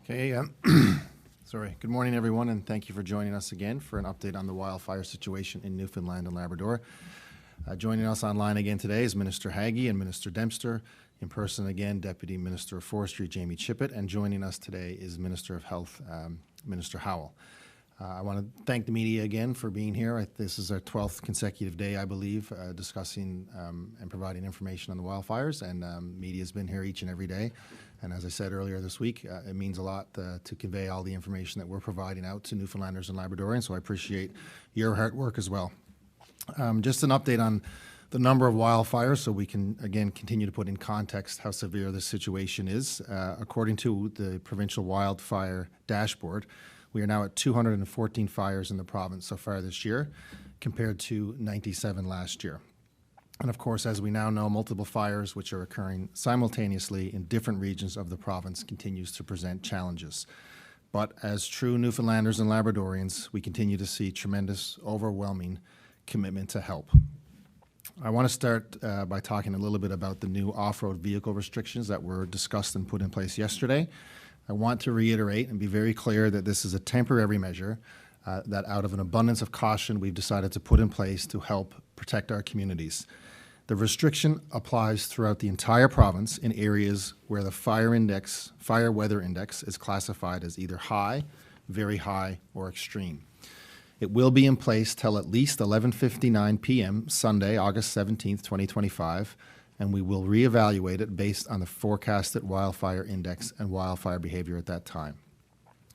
Okay, sorry. Good morning, everyone, and thank you for joining us again for an update on the wildfire situation in Newfoundland and Labrador. Joining us online again today is Minister Haggie and Minister Dempster. In person again, Deputy Minister of Forestry, Jamie Chippett, and joining us today is Minister of Health, Minister Howell. I want to thank the media again for being here. This is our 12th consecutive day, I believe, discussing and providing information on the wildfires, and media's been here each and every day. And as I said earlier this week, it means a lot to convey all the information that we're providing out to Newfoundlanders and Labradorians, so I appreciate your hard work as well. Just an update on the number of wildfires so we can, again, continue to put in context how severe this situation is. According to the Provincial Wildfire Dashboard, we are now at 214 fires in the province so far this year, compared to 97 last year. And of course, as we now know, multiple fires which are occurring simultaneously in different regions of the province continues to present challenges. But as true Newfoundlanders and Labradorians, we continue to see tremendous, overwhelming commitment to help. I want to start by talking a little bit about the new off-road vehicle restrictions that were discussed and put in place yesterday. I want to reiterate and be very clear that this is a temporary measure that out of an abundance of caution we've decided to put in place to help protect our communities. The restriction applies throughout the entire province in areas where the fire weather index is classified as either high, very high, or extreme. It will be in place till at least 11:59 p.m. Sunday, August 17th, 2025, and we will reevaluate it based on the forecasted wildfire index and wildfire behavior at that time.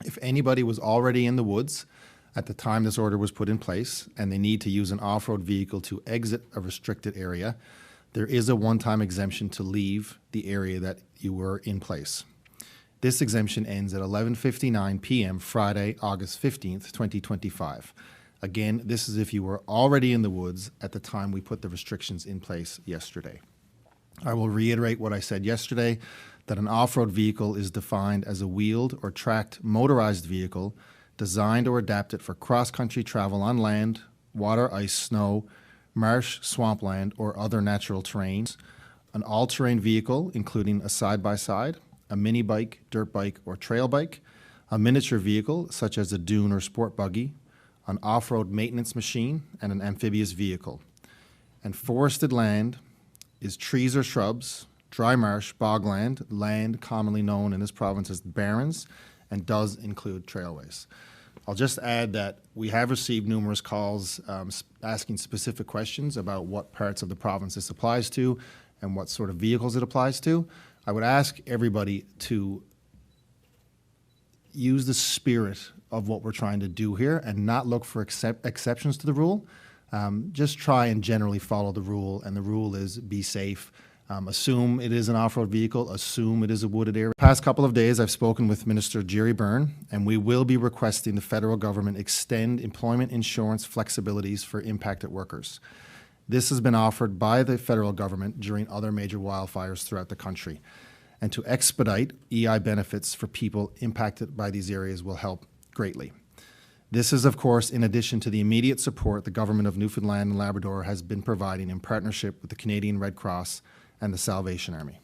If anybody was already in the woods at the time this order was put in place and they need to use an off-road vehicle to exit a restricted area, there is a one-time exemption to leave the area that you were in place. This exemption ends at 11:59 p.m. Friday, August 15th, 2025. Again, this is if you were already in the woods at the time we put the restrictions in place yesterday. I will reiterate what I said yesterday, that an off-road vehicle is defined as a wheeled or tracked motorized vehicle designed or adapted for cross-country travel on land, water, ice, snow, marsh, swampland, or other natural terrains, an all-terrain vehicle including a side-by-side, a mini bike, dirt bike, or trail bike, a miniature vehicle such as a dune or sport buggy, an off-road maintenance machine, and an amphibious vehicle. And forested land is trees or shrubs, dry marsh, bogland, land commonly known in this province as barrens, and does include trailways. I'll just add that we have received numerous calls asking specific questions about what parts of the province this applies to and what sort of vehicles it applies to. I would ask everybody to use the spirit of what we're trying to do here and not look for exceptions to the rule. Just try and generally follow the rule, and the rule is be safe. Assume it is an off-road vehicle, assume it is a wooded area. The past couple of days I've spoken with Minister Jerry Byrne, and we will be requesting the federal government extend employment insurance flexibilities for impacted workers. This has been offered by the federal government during other major wildfires throughout the country. And to expedite EI benefits for people impacted by these areas will help greatly. This is, of course, in addition to the immediate support the Government of Newfoundland and Labrador has been providing in partnership with the Canadian Red Cross and the Salvation Army.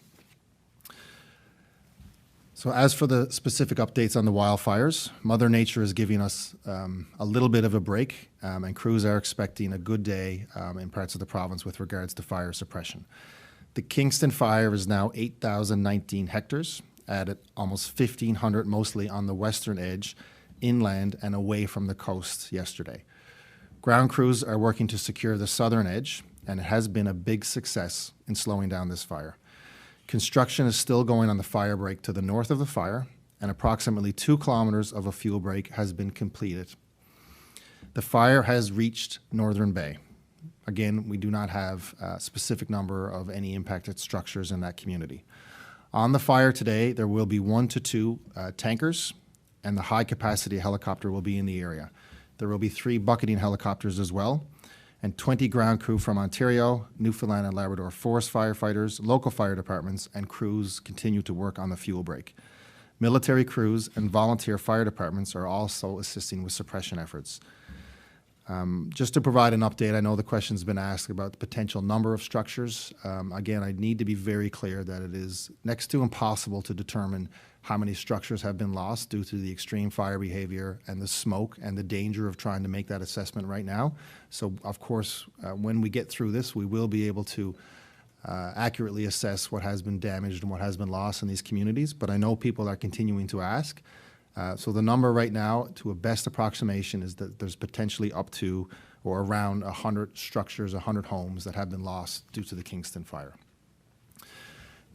So as for the specific updates on the wildfires, Mother Nature is giving us a little bit of a break, and crews are expecting a good day in parts of the province with regards to fire suppression. The Kingston Fire is now 8,019 hectares at almost 1,500, mostly on the western edge, inland and away from the coast yesterday. Ground crews are working to secure the southern edge, and it has been a big success in slowing down this fire. Construction is still going on the fire break to the north of the fire, and approximately 2 kilometers of a fuel break has been completed. The fire has reached Northern Bay. Again, we do not have a specific number of any impacted structures in that community. On the fire today, there will be 1 to 2 tankers, and the high-capacity helicopter will be in the area. There will be 3 bucketing helicopters as well, and 20 ground crew from Ontario, Newfoundland and Labrador forest firefighters, local fire departments, and crews continue to work on the fuel break. Military crews and volunteer fire departments are also assisting with suppression efforts. Just to provide an update, I know the question's been asked about the potential number of structures. Again, I need to be very clear that it is next to impossible to determine how many structures have been lost due to the extreme fire behavior and the smoke and the danger of trying to make that assessment right now. So, of course, when we get through this, we will be able to accurately assess what has been damaged and what has been lost in these communities. But I know people are continuing to ask. So the number right now, to a best approximation, is that there's potentially up to or around 100 structures, 100 homes that have been lost due to the Kingston Fire.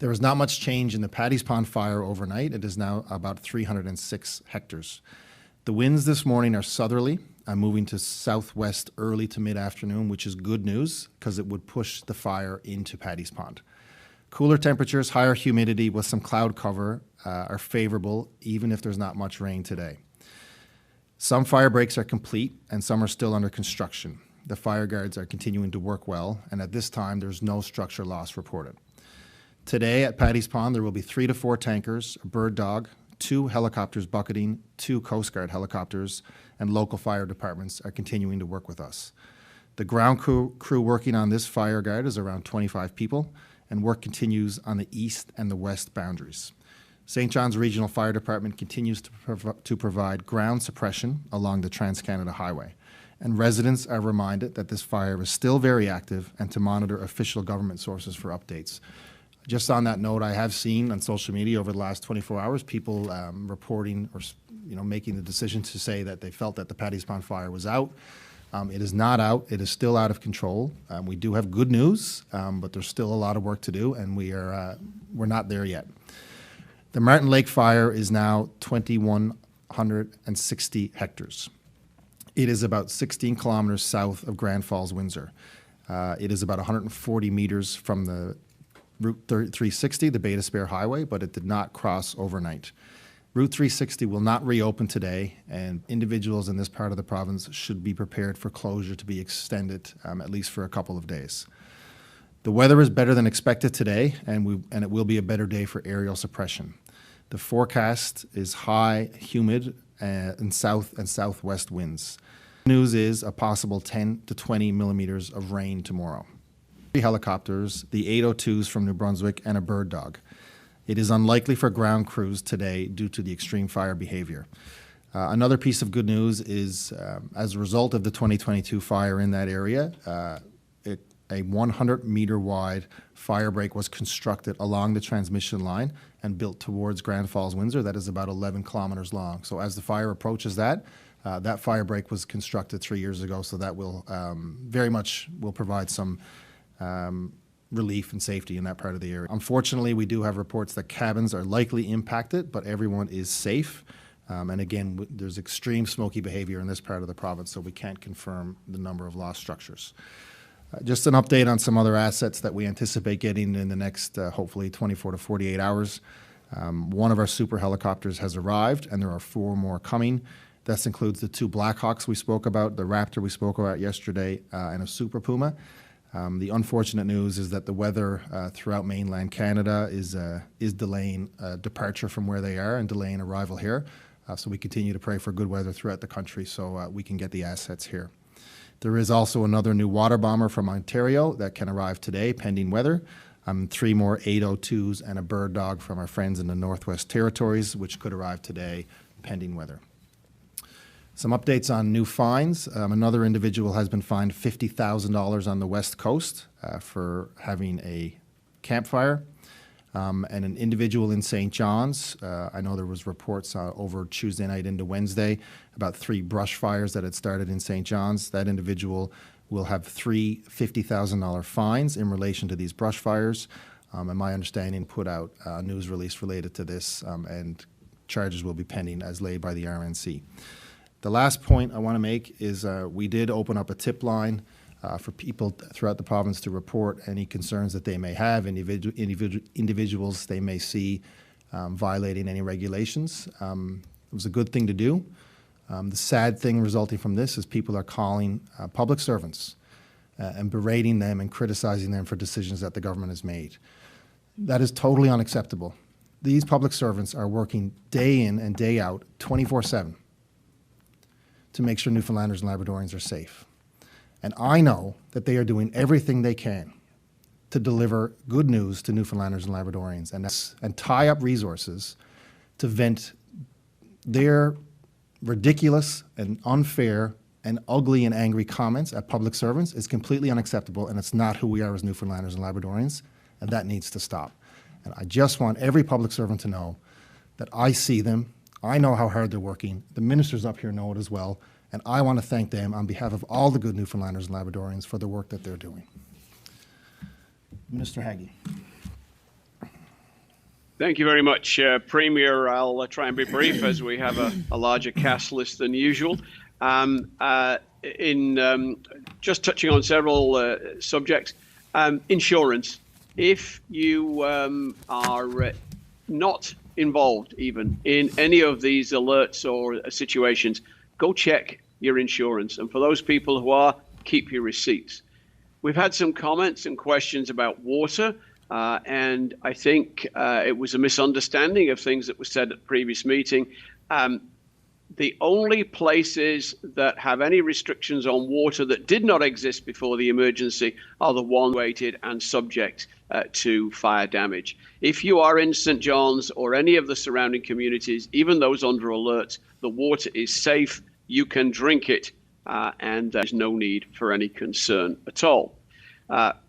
There is not much change in the Paddy's Pond fire overnight. It is now about 306 hectares. The winds this morning are southerly, moving to southwest early to mid-afternoon, which is good news because it would push the fire into Paddy's Pond. Cooler temperatures, higher humidity with some cloud cover are favorable, even if there's not much rain today. Some fire breaks are complete and some are still under construction. The fire guards are continuing to work well, and at this time, there's no structure loss reported. Today at Paddy's Pond, there will be 3 to 4 tankers, a bird dog, 2 helicopters bucketing, 2 Coast Guard helicopters, and local fire departments are continuing to work with us. The ground crew working on this fire guard is around 25 people, and work continues on the east and the west boundaries. St. John's Regional Fire Department continues to provide ground suppression along the Trans-Canada Highway, and residents are reminded that this fire is still very active and to monitor official government sources for updates. Just on that note, I have seen on social media over the last 24 hours people reporting or making the decision to say that they felt that the Paddy's Pond fire was out. It is not out. It is still out of control. We do have good news, but there's still a lot of work to do, and we're not there yet. The Martin Lake fire is now 2,160 hectares. It is about 16 kilometers south of Grand Falls, Windsor. It is about 140 meters from the Route 360, the Beta Spare Highway, but it did not cross overnight. Route 360 will not reopen today, and individuals in this part of the province should be prepared for closure to be extended at least for a couple of days. The weather is better than expected today, and it will be a better day for aerial suppression. The forecast is high, humid, and south and southwest winds. The news is a possible 10 to 20 millimeters of rain tomorrow. 3 helicopters, the 802s from New Brunswick, and a bird dog. It is unlikely for ground crews today due to the extreme fire behavior. Another piece of good news is, as a result of the 2022 fire in that area, a 100-meter wide fire break was constructed along the transmission line and built towards Grand Falls, Windsor. That is about 11 kilometers long. So as the fire approaches that fire break was constructed 3 years ago, so that will very much will provide some relief and safety in that part of the area. Unfortunately, we do have reports that cabins are likely impacted, but everyone is safe. And again, there's extreme smoky behavior in this part of the province, so we can't confirm the number of lost structures. Just an update on some other assets that we anticipate getting in the next, hopefully, 24 to 48 hours. One of our super helicopters has arrived, and there are 4 more coming. This includes the 2 Blackhawks we spoke about, the Raptor we spoke about yesterday, and a Super Puma. The unfortunate news is that the weather throughout mainland Canada is delaying departure from where they are and delaying arrival here. So we continue to pray for good weather throughout the country so we can get the assets here. There is also another new water bomber from Ontario that can arrive today, pending weather. 3 more 802s and a bird dog from our friends in the Northwest Territories, which could arrive today, pending weather. Some updates on new fines. Another individual has been fined $50,000 on the West Coast for having a campfire. And an individual in St. John's, I know there was reports over Tuesday night into Wednesday about 3 brush fires that had started in St. John's. That individual will have 3 $50,000 fines in relation to these brush fires. And my understanding put out a news release related to this, and charges will be pending as laid by the RNC. The last point I want to make is we did open up a tip line for people throughout the province to report any concerns that they may have, individuals they may see violating any regulations. It was a good thing to do. The sad thing resulting from this is people are calling public servants and berating them and criticizing them for decisions that the government has made. That is totally unacceptable. These public servants are working day in and day out, 24/7. To make sure Newfoundlanders and Labradorians are safe. And I know that they are doing everything they can to deliver good news to Newfoundlanders and Labradorians and tie up resources to vent their ridiculous and unfair and ugly and angry comments at public servants is completely unacceptable, and it's not who we are as Newfoundlanders and Labradorians, and that needs to stop. And I just want every public servant to know that I see them, I know how hard they're working, the ministers up here know it as well, and I want to thank them on behalf of all the good Newfoundlanders and Labradorians for the work that they're doing. Minister Haggie. Thank you very much, Premier. I'll try and be brief as we have a larger cast list than usual. Just touching on several subjects, insurance. If you are not involved even in any of these alerts or situations, go check your insurance. And for those people who are, keep your receipts. We've had some comments and questions about water. And I think it was a misunderstanding of things that were said at the previous meeting. The only places that have any restrictions on water that did not exist before the emergency are the ones weighted and subject to fire damage. If you are in St. John's or any of the surrounding communities, even those under alert, the water is safe, you can drink it, and there's no need for any concern at all.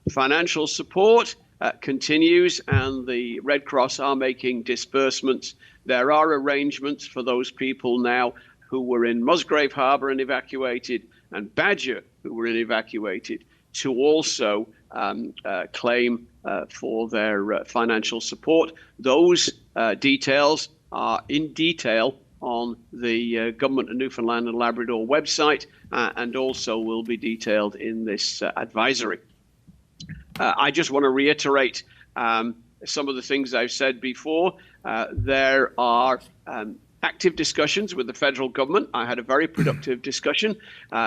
Financial support continues, and the Red Cross are making disbursements. There are arrangements for those people now who were in Musgrave Harbour and evacuated, and Badger who were evacuated, to also claim for their financial support. Those details are in detail on the Government of Newfoundland and Labrador website, and also will be detailed in this advisory. I just want to reiterate some of the things I've said before. There are active discussions with the federal government. I had a very productive discussion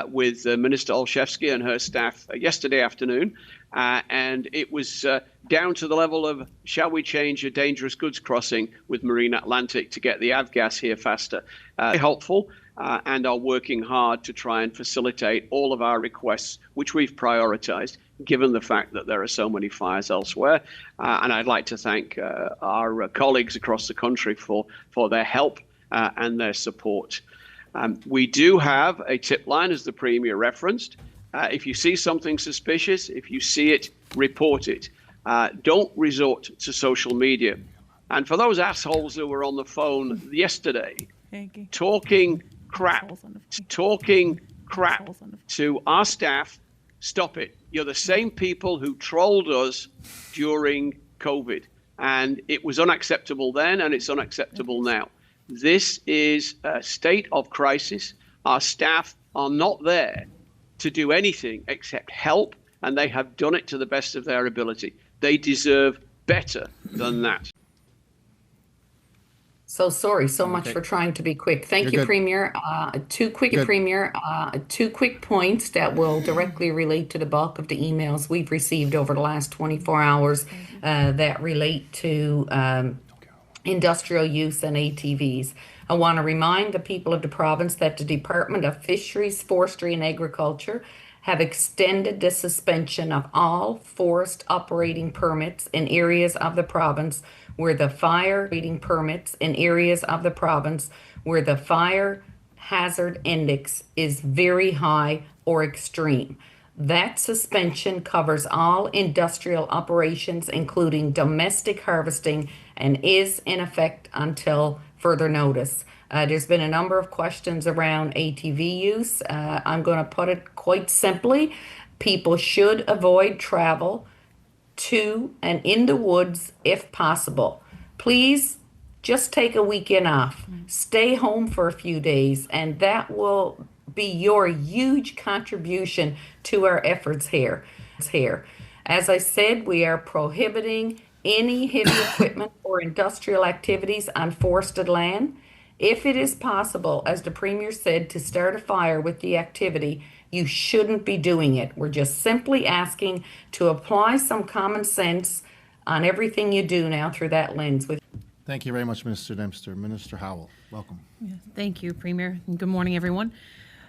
with Minister Olszewski and her staff yesterday afternoon, and it was down to the level of, shall we change a dangerous goods crossing with Marine Atlantic to get the avgas here faster? Helpful. And are working hard to try and facilitate all of our requests, which we've prioritized, given the fact that there are so many fires elsewhere. And I'd like to thank our colleagues across the country for their help and their support. We do have a tip line, as the Premier referenced. If you see something suspicious, if you see it, report it. Don't resort to social media. And for those assholes who were on the phone yesterday, talking crap to our staff, stop it. You're the same people who trolled us during COVID, and it was unacceptable then, and it's unacceptable now. This is a state of crisis. Our staff are not there to do anything except help, and they have done it to the best of their ability. They deserve better than that. So sorry so much for trying to be quick. Thank you, Premier. Two quick points that will directly relate to the bulk of the emails we've received over the last 24 hours that relate to industrial use and ATVs. I want to remind the people of the province that the Department of Fisheries, Forestry and Agriculture have extended the suspension of all forest operating permits in areas of the province where the fire hazard index is very high or extreme. That suspension covers all industrial operations, including domestic harvesting, and is in effect until further notice. There's been a number of questions around ATV use. I'm going to put it quite simply. People should avoid travel to and in the woods if possible. Please just take a weekend off. Stay home for a few days, and that will be your huge contribution to our efforts here. As I said, we are prohibiting any heavy equipment or industrial activities on forested land. If it is possible, as the Premier said, to start a fire with the activity, you shouldn't be doing it. We're just simply asking to apply some common sense on everything you do now through that lens. Thank you very much, Minister Dempster. Minister Howell, welcome. Yeah, thank you, Premier. And good morning, everyone.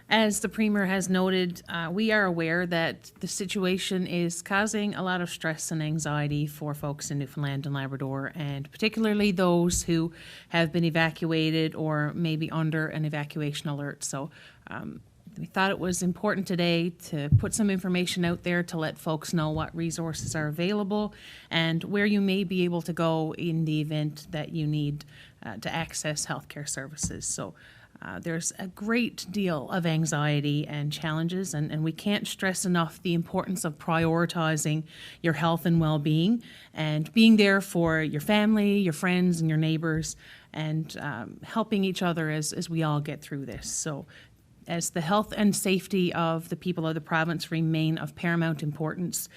As the Premier has noted, we are aware that the situation is causing a lot of stress and anxiety for folks in Newfoundland and Labrador, and particularly those who have been evacuated or maybe under an evacuation alert. So we thought it was important today to put some information out there to let folks know what resources are available and where you may be able to go in the event that you need to access healthcare services. So there's a great deal of anxiety and challenges, and we can't stress enough the importance of prioritizing your health and well-being and being there for your family, your friends, and your neighbors, and helping each other as we all get through this. So as the health and safety of the people of the province remain of paramount importance,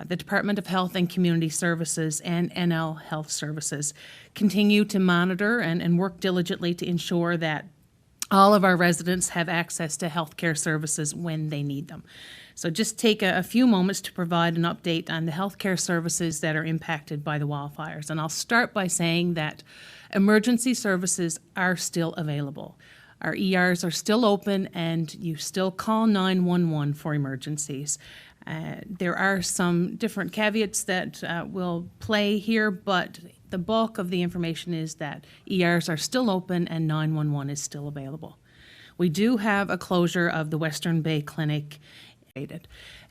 the Department of Health and Community Services and NL Health Services continue to monitor and work diligently to ensure that all of our residents have access to healthcare services when they need them. So just take a few moments to provide an update on the healthcare services that are impacted by the wildfires. And I'll start by saying that emergency services are still available. Our ERs are still open, and you still call 911 for emergencies. There are some different caveats that will play here, but the bulk of the information is that ERs are still open and 911 is still available. We do have a closure of the Western Bay Clinic,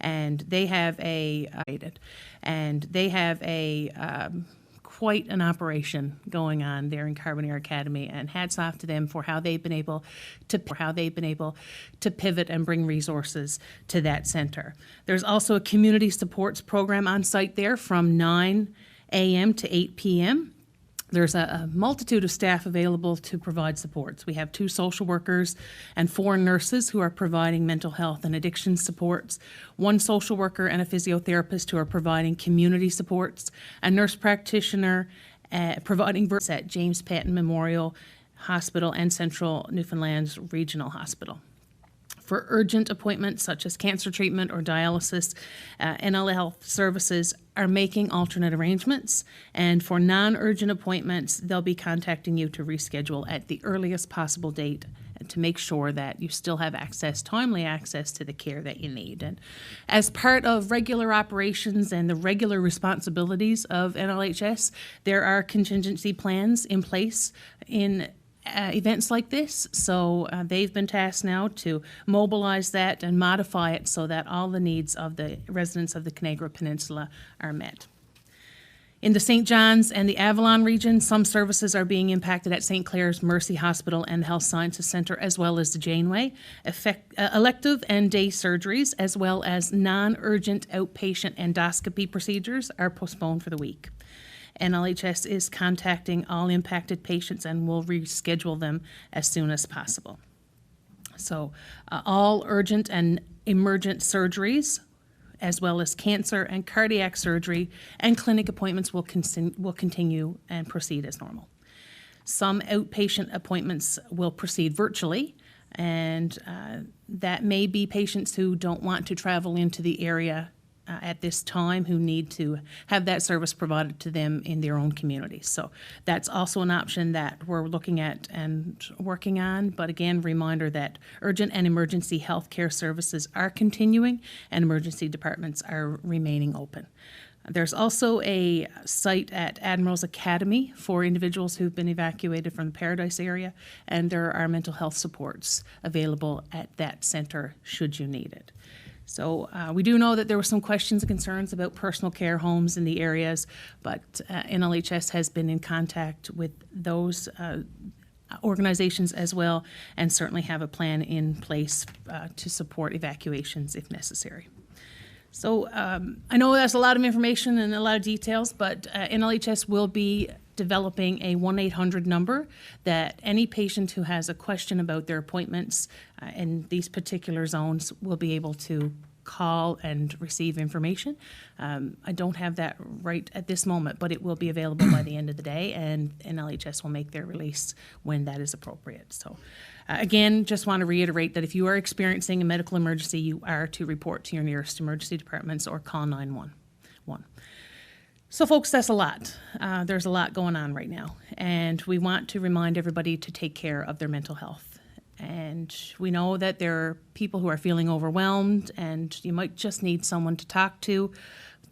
and they have quite an operation going on there in Carbonear Academy, and hats off to them for how they've been able to pivot and bring resources to that center. There's also a community supports program on site there from 9 a.m. to 8 p.m. There's a multitude of staff available to provide supports. We have 2 social workers and 4 nurses who are providing mental health and addiction supports, 1 social worker and a physiotherapist who are providing community supports, a nurse practitioner providing at James Patton Memorial Hospital and Central Newfoundland's Regional Hospital. For urgent appointments such as cancer treatment or dialysis, NL Health Services are making alternate arrangements, and for non-urgent appointments, they'll be contacting you to reschedule at the earliest possible date to make sure that you still have timely access to the care that you need. And as part of regular operations and the regular responsibilities of NLHS, there are contingency plans in place in events like this, so they've been tasked now to mobilize that and modify it so that all the needs of the residents of the Conagra Peninsula are met. In the St. John's and the Avalon region, some services are being impacted at St. Clair's Mercy Hospital and the Health Sciences Centre, as well as the Janeway. Elective and day surgeries, as well as non-urgent outpatient endoscopy procedures, are postponed for the week. NLHS is contacting all impacted patients and will reschedule them as soon as possible. So all urgent and emergent surgeries, as well as cancer and cardiac surgery and clinic appointments will continue and proceed as normal. Some outpatient appointments will proceed virtually, and that may be patients who don't want to travel into the area at this time, who need to have that service provided to them in their own communities. So that's also an option that we're looking at and working on. But again, reminder that urgent and emergency healthcare services are continuing and emergency departments are remaining open. There's also a site at Admiral's Academy for individuals who've been evacuated from the Paradise area, and there are mental health supports available at that center should you need it. So we do know that there were some questions and concerns about personal care homes in the areas, but NLHS has been in contact with those organizations as well, and certainly have a plan in place to support evacuations if necessary. So I know that's a lot of information and a lot of details, but NLHS will be developing a 1-800 number that any patient who has a question about their appointments in these particular zones will be able to call and receive information. I don't have that right at this moment, but it will be available by the end of the day, and NLHS will make their release when that is appropriate. So again, just want to reiterate that if you are experiencing a medical emergency, you are to report to your nearest emergency departments or call 911. So folks, that's a lot. There's a lot going on right now, and we want to remind everybody to take care of their mental health. And And we know that there are people who are feeling overwhelmed and you might just need someone to talk to.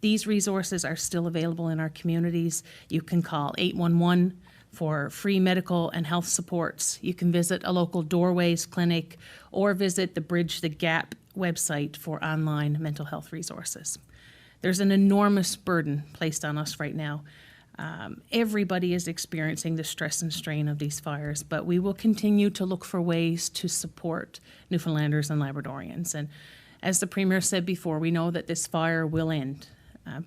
These resources are still available in our communities. You can call 811 for free medical and health supports. You can visit a local Doorways clinic or visit the Bridge the Gap website for online mental health resources. There's an enormous burden placed on us right now. Everybody is experiencing the stress and strain of these fires, but we will continue to look for ways to support Newfoundlanders and Labradorians. And as the Premier said before, we know that this fire will end,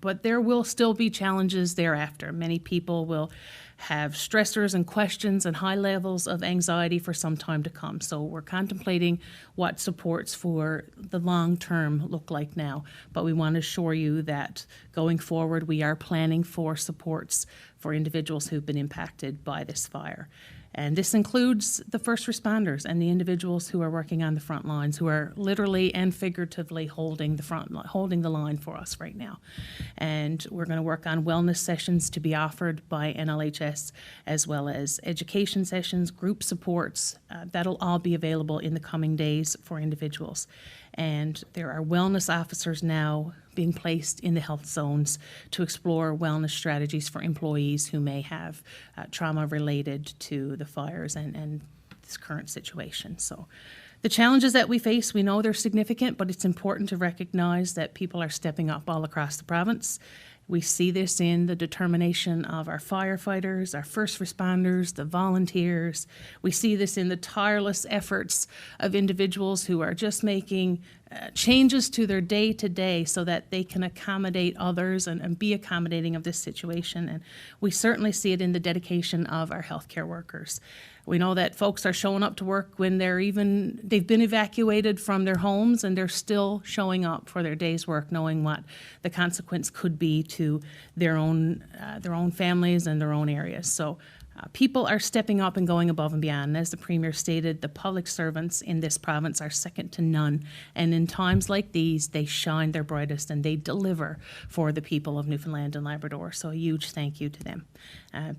but there will still be challenges thereafter. Many people will have stressors and questions and high levels of anxiety for some time to come. So we're contemplating what supports for the long term look like now. But we want to assure you that going forward, we are planning for supports for individuals who've been impacted by this fire. And this includes the first responders and the individuals who are working on the front lines, who are literally and figuratively holding the line for us right now. And we're going to work on wellness sessions to be offered by NLHS, as well as education sessions, group supports. That'll all be available in the coming days for individuals. And there are wellness officers now being placed in the health zones to explore wellness strategies for employees who may have trauma related to the fires and this current situation. So the challenges that we face, we know they're significant, but it's important to recognize that people are stepping up all across the province. We see this in the determination of our firefighters, our first responders, the volunteers. We see this in the tireless efforts of individuals who are just making changes to their day-to-day so that they can accommodate others and be accommodating of this situation. And we certainly see it in the dedication of our healthcare workers. We know that folks are showing up to work when they've been evacuated from their homes and they're still showing up for their day's work, knowing what the consequence could be to their own families and their own areas. So people are stepping up and going above and beyond. And as the Premier stated, the public servants in this province are second to none. And in times like these, they shine their brightest and they deliver for the people of Newfoundland and Labrador. So a huge thank you to them.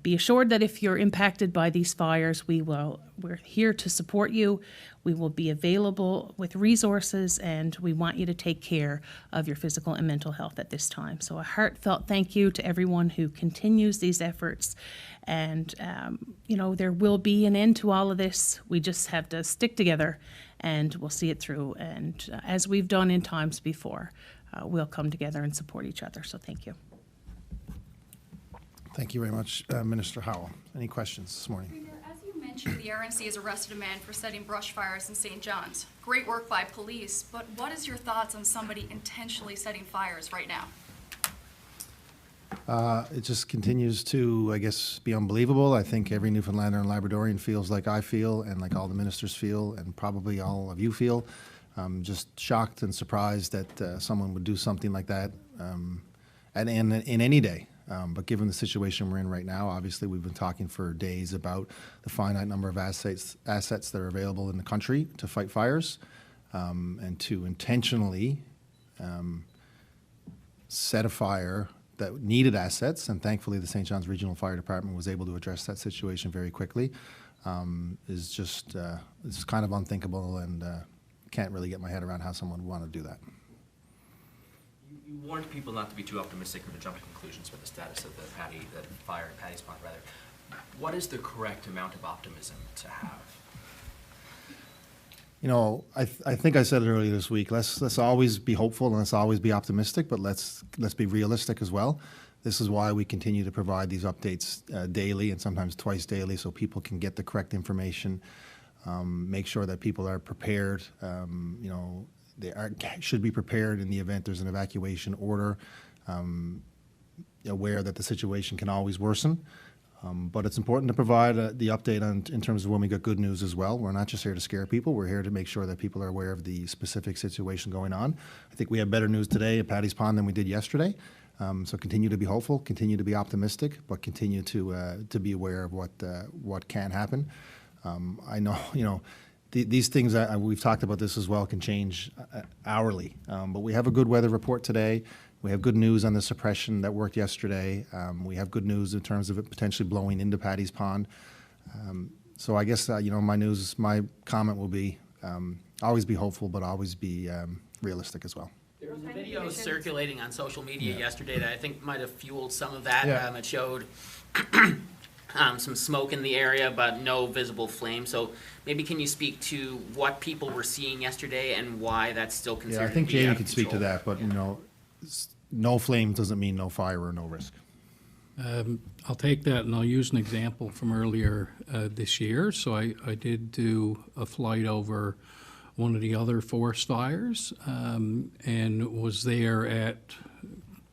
Be assured that if you're impacted by these fires, we're here to support you. We will be available with resources, and we want you to take care of your physical and mental health at this time. So a heartfelt thank you to everyone who continues these efforts. And, there will be an end to all of this. We just have to stick together, and we'll see it through. And as we've done in times before, we'll come together and support each other. So thank you. Thank you very much, Minister Howell. Any questions this morning? Premier, as you mentioned, the RNC has arrested a man for setting brush fires in St. John's. Great work by police, but what is your thoughts on somebody intentionally setting fires right now? It just continues to, I guess, be unbelievable. I think every Newfoundlander and Labradorian feels like I feel and like all the ministers feel and probably all of you feel. Just shocked and surprised that someone would do something like that and in any day. But given the situation we're in right now, obviously we've been talking for days about the finite number of assets that are available in the country to fight fires and to intentionally set a fire that needed assets, and thankfully the St. John's Regional Fire Department was able to address that situation very quickly, is just it's kind of unthinkable, and can't really get my head around how someone would want to do that. You warned people not to be too optimistic or to jump to conclusions with the status of the fire in Paddy's Pond, rather. What is the correct amount of optimism to have? I think I said it earlier this week. Let's always be hopeful and let's always be optimistic, but let's be realistic as well. This is why we continue to provide these updates daily and sometimes twice daily, so people can get the correct information. Make sure that people are prepared. They should be prepared in the event there's an evacuation order. Aware that the situation can always worsen. But it's important to provide the update in terms of when we got good news as well. We're not just here to scare people. We're here to make sure that people are aware of the specific situation going on. I think we have better news today at Paddy's Pond than we did yesterday. So continue to be hopeful, continue to be optimistic, but continue to be aware of what can happen. I know, these things, we've talked about this as well, can change hourly. But we have a good weather report today. We have good news on the suppression that worked yesterday. We have good news in terms of it potentially blowing into Paddy's Pond. So I guess, my comment will be, always be hopeful, but always be realistic as well. There was a video circulating on social media yesterday that I think might have fueled some of that. Yeah. It showed some smoke in the area, but no visible flame. So maybe can you speak to what people were seeing yesterday and why that's still considered Yeah, I think to be Jamie out of could speak to control? that, but no flames doesn't mean no fire or no risk. I'll take that and I'll use an example from earlier this year. So I did do a flight over one of the other forest fires and was there at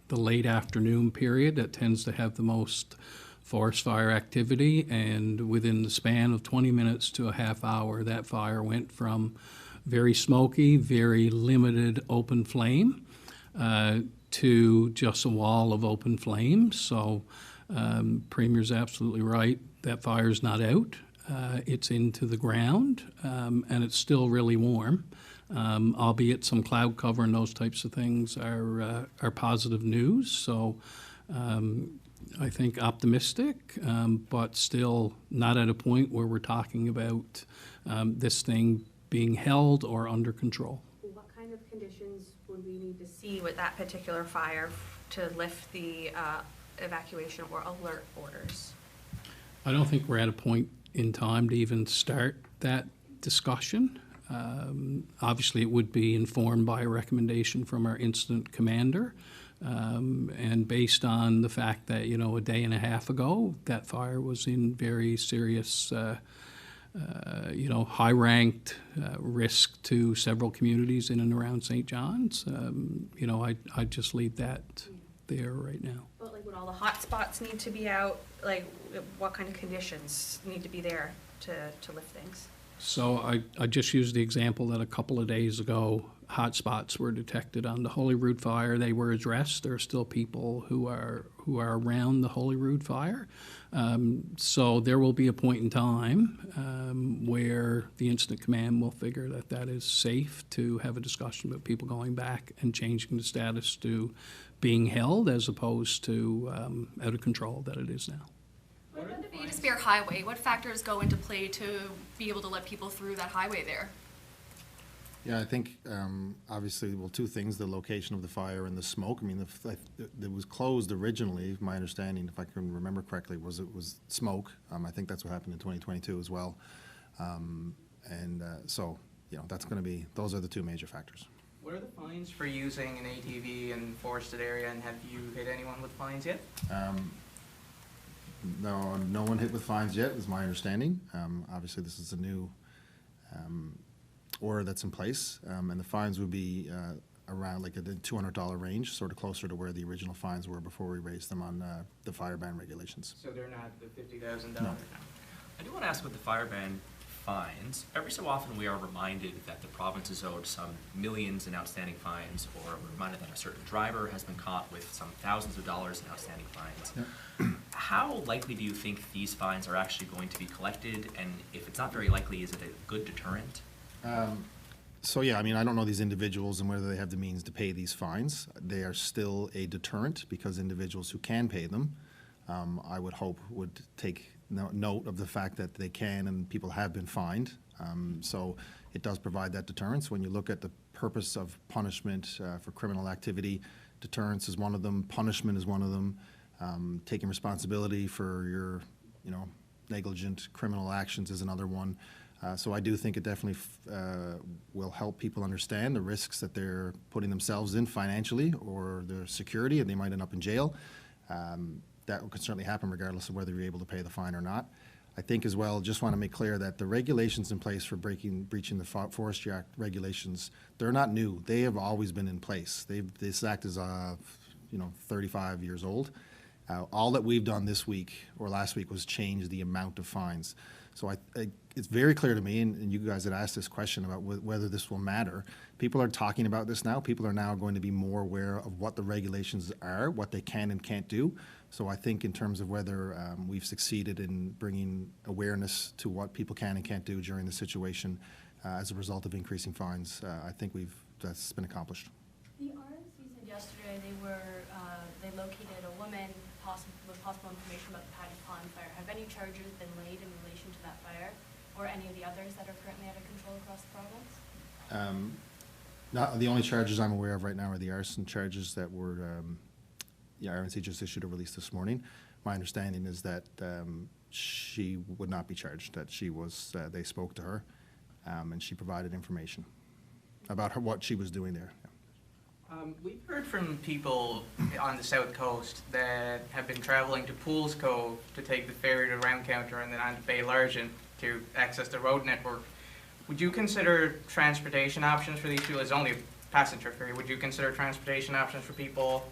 the late afternoon period that tends to have the most forest fire activity. And within the span of 20 minutes to a half hour, that fire went from very smoky, very limited open flame to just a wall of open flame. So Premier's absolutely right. That fire's not out. It's into the ground, and it's still really warm, albeit some cloud cover and those types of things are positive news. So I think optimistic, but still not at a point where we're talking about this thing being held or under control. What kind of conditions would we need to see with that particular fire to lift the evacuation or alert orders? I don't think we're at a point in time to even start that discussion. Obviously, it would be informed by a recommendation from our incident commander. And based on the fact that, a day and a half ago, that fire was in very serious, high-ranked risk to several communities in and around St. John's, I'd just leave that there right now. But would all the hot spots need to be out? What kind of conditions need to be there to lift things? So I just used the example that a couple of days ago, hot spots were detected on the Holyrood fire. They were addressed. There are still people who are around the Holyrood fire. So there will be a point in time where the incident command will figure that that is safe to have a discussion about people going back and changing the status to being held as opposed to out of control that it is now. What about the Vegas-Bear Highway? What factors go into play to be able to let people through that highway there? Yeah, I think obviously, two things, the location of the fire and the smoke. I mean, it was closed originally, my understanding, if I can remember correctly, it was smoke. I think that's what happened in 2022 as well. So, that's going to be, those are the two major factors. What are the fines for using an ATV in forested area, and have you hit anyone with fines yet? No one hit with fines yet, is my understanding. Obviously, this is a new order that's in place, and the fines would be around the $200 range, sort of closer to where the original fines were before we raised them on the fire ban regulations. So they're not the $50,000? No. I do want to ask about the fire ban fines. Every so often we are reminded that the province is owed some millions in outstanding fines, or we're reminded that a certain driver has been caught with some thousands of dollars in outstanding fines. Yep. How likely do you think these fines are actually going to be collected? And if it's not very likely, is it a good deterrent? So yeah, I mean, I don't know these individuals and whether they have the means to pay these fines. They are still a deterrent because individuals who can pay them, I would hope, would take note of the fact that they can and people have been fined. So it does provide that deterrence. When you look at the purpose of punishment for criminal activity, deterrence is one of them, punishment is one of them, taking responsibility for your, negligent criminal actions is another one. So I do think it definitely will help people understand the risks that they're putting themselves in financially or their security, and they might end up in jail. That can certainly happen regardless of whether you're able to pay the fine or not. I think as well, just want to make clear that the regulations in place for breaching the Forestry Act regulations, they're not new. They have always been in place. This act is 35 years old. All that we've done this week or last week was change the amount of fines. So it's very clear to me, and you guys had asked this question about whether this will matter. People are talking about this now. People are now going to be more aware of what the regulations are, what they can and can't do. So I think in terms of whether we've succeeded in bringing awareness to what people can and can't do during the situation as a result of increasing fines, I think that's been accomplished. The RNC said yesterday they located a woman with possible information about the Paddy Pond fire. Have any charges been laid in relation to that fire? or any of the others that are currently out of control across the province? Not, the only charges I'm aware of right now are the arson charges that were, the RNC just issued a release this morning. My understanding is that she would not be charged, that she was, they spoke to her, and she provided information about what she was doing there. We've heard from people on the south coast that have been traveling to Pools Cove to take the ferry to Round Counter and then on to Bay Largent to access the road network. Would you consider transportation options for these people? It's only a passenger ferry. Would you consider transportation options for people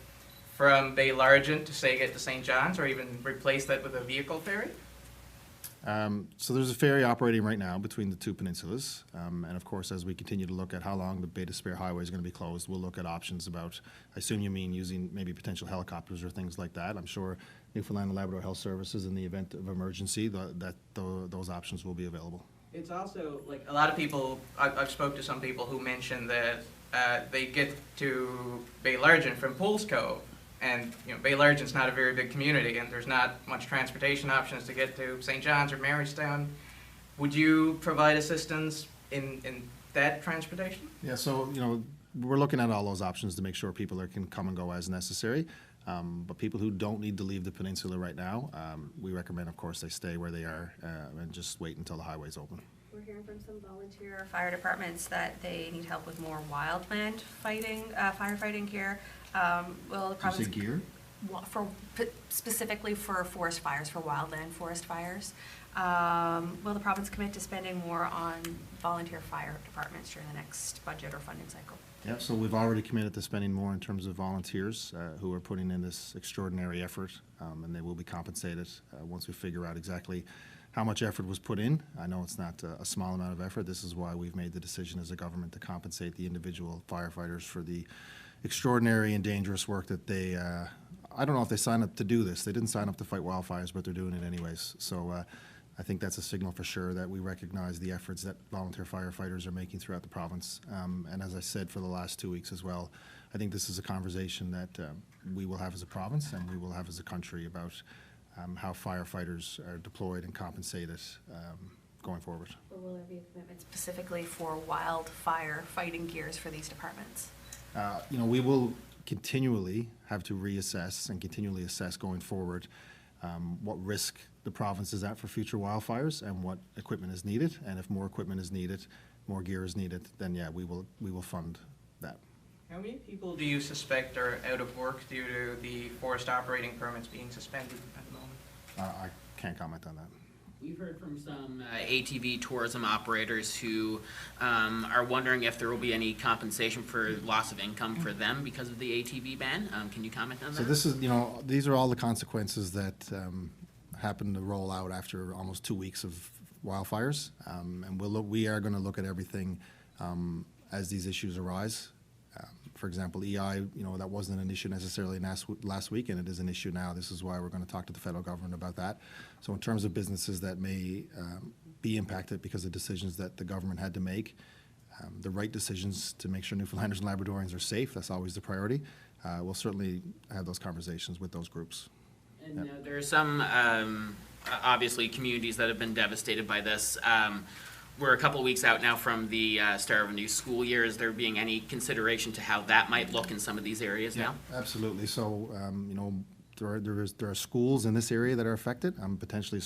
from Bay Largent to, say, get to St. John's, or even replace that with a vehicle ferry? So there's a ferry operating right now between the two peninsulas, and of course, as we continue to look at how long the Bay to Spare Highway is going to be closed, we'll look at options about, I assume you mean using maybe potential helicopters or things like that. I'm sure Newfoundland and Labrador Health Services, in the event of emergency, those options will be available. It's also, like, a lot of people, I've spoke to some people who mentioned that they get to Bay Largent from Pools Cove, and Bay Largent's not a very big community, and there's not much transportation options to get to St. John's or Marystown. Would you provide assistance in that transportation? Yeah, so we're looking at all those options to make sure people can come and go as necessary. But people who don't need to leave the peninsula right now, we recommend, of course, they stay where they are and just wait until the highway's open. We're hearing from some volunteer fire departments that they need help with more wildland firefighting gear. Will the province gear? Specifically for forest fires, for wildland forest fires? Will the province commit to spending more on volunteer fire departments during the next budget or funding cycle? Yeah, so we've already committed to spending more in terms of volunteers who are putting in this extraordinary effort, and they will be compensated once we figure out exactly how much effort was put in. I know it's not a small amount of effort. This is why we've made the decision as a government to compensate the individual firefighters for the extraordinary and dangerous work that they, I don't know if they signed up to do this. They didn't sign up to fight wildfires, but they're doing it anyways. So I think that's a signal for sure that we recognize the efforts that volunteer firefighters are making throughout the province. And as I said for the last 2 weeks as well, I think this is a conversation that we will have as a province and we will have as a country about how firefighters are deployed and compensated going forward. Or will there be a commitment specifically for wildfire fighting gears for these departments? We will continually have to reassess and continually assess going forward what risk the province is at for future wildfires and what equipment is needed. And if more equipment is needed, more gear is needed, then yeah, we will fund that. How many people do you suspect are out of work due to the forest operating permits being suspended at the moment? I can't comment on that. We've heard from some ATV tourism operators who are wondering if there will be any compensation for loss of income for them because of the ATV ban. Can you comment on that? So this is, these are all the consequences that happen to roll out after almost 2 weeks of wildfires. And we are going to look at everything as these issues arise. For example, EI, that wasn't an issue necessarily last week, and it is an issue now. This is why we're going to talk to the federal government about that. So in terms of businesses that may be impacted because of decisions that the government had to make, the right decisions to make sure Newfoundlanders and Labradorians are safe, that's always the priority. We'll certainly have those conversations with those groups. And there are some, obviously, communities that have been devastated by this. We're a couple of weeks out now from the start of a new school year. Is there being any consideration to how that might look in some of these areas now? Absolutely. So, there are schools in this area that are affected. Potentially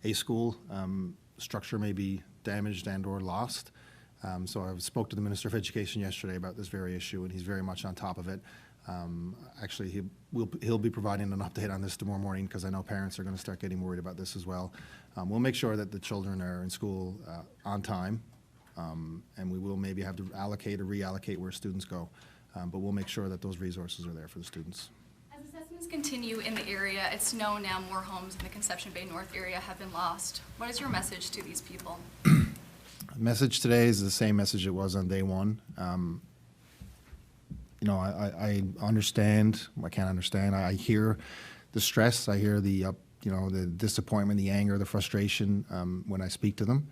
a school structure may be damaged and or lost. So I spoke to the Minister of Education yesterday about this very issue, and he's very much on top of it. Actually, he'll be providing an update on this tomorrow morning because I know parents are going to start getting worried about this as well. We'll make sure that the children are in school on time, and we will maybe have to allocate or reallocate where students go. But we'll make sure that those resources are there for the students. As assessments continue in the area, it's known now more homes in the Conception Bay North area have been lost. What is your message to these people? The message today is the same message it was on day one. I understand. I can't understand. I hear the stress. I hear the the disappointment, the anger, the frustration when I speak to them.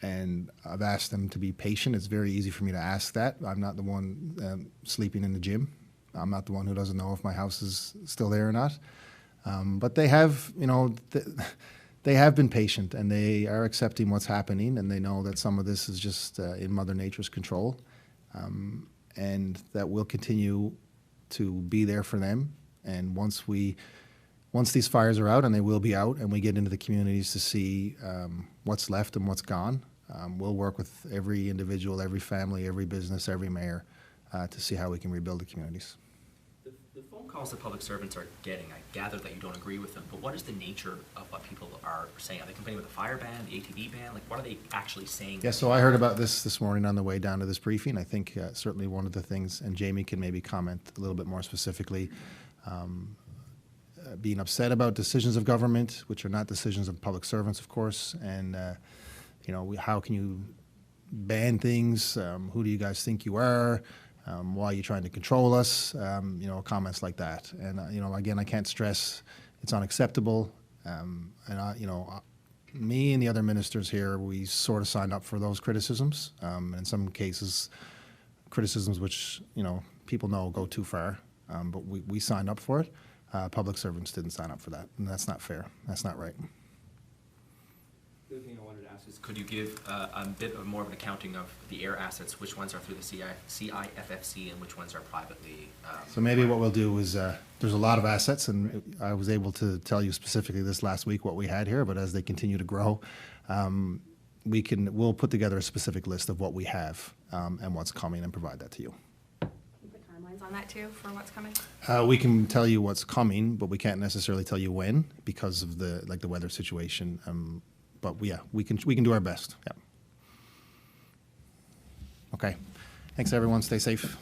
And I've asked them to be patient. It's very easy for me to ask that. I'm not the one sleeping in the gym. I'm not the one who doesn't know if my house is still there or not. But they have, they have been patient, and they are accepting what's happening, and they know that some of this is just in Mother Nature's control, and that we'll continue to be there for them. And once these fires are out, and they will be out, and we get into the communities to see what's left and what's gone, we'll work with every individual, every family, every business, every mayor to see how we can rebuild the communities. The phone calls that public servants are getting, I gather that you don't agree with them, but what is the nature of what people are saying? Are they complaining about the fire ban, the ATV ban? Like, what are they actually saying? Yeah, so I heard about this morning on the way down to this briefing. I think certainly one of the things, and Jamie can maybe comment a little bit more specifically, being upset about decisions of government, which are not decisions of public servants, of course, and how can you ban things? Who do you guys think you are? Why are you trying to control us? Comments like that. And, again, I can't stress it's unacceptable. Me and the other ministers here, we sort of signed up for those criticisms. In some cases, criticisms which, people know go too far. But we signed up for it. Public servants didn't sign up for that. And that's not fair. That's not right. The other thing I wanted to ask is, could you give a bit of more of an accounting of the air assets, which ones are through the CIFFC and which ones are privately? So maybe what we'll do is, there's a lot of assets, and I was able to tell you specifically this last week what we had here, but as they continue to grow, we'll put together a specific list of what we have and what's coming and provide that to you. Put timelines on that too for what's coming? We can tell you what's coming, but we can't necessarily tell you when because of the weather situation. But yeah, we can do our best. Yeah. Okay. Thanks everyone. Stay safe.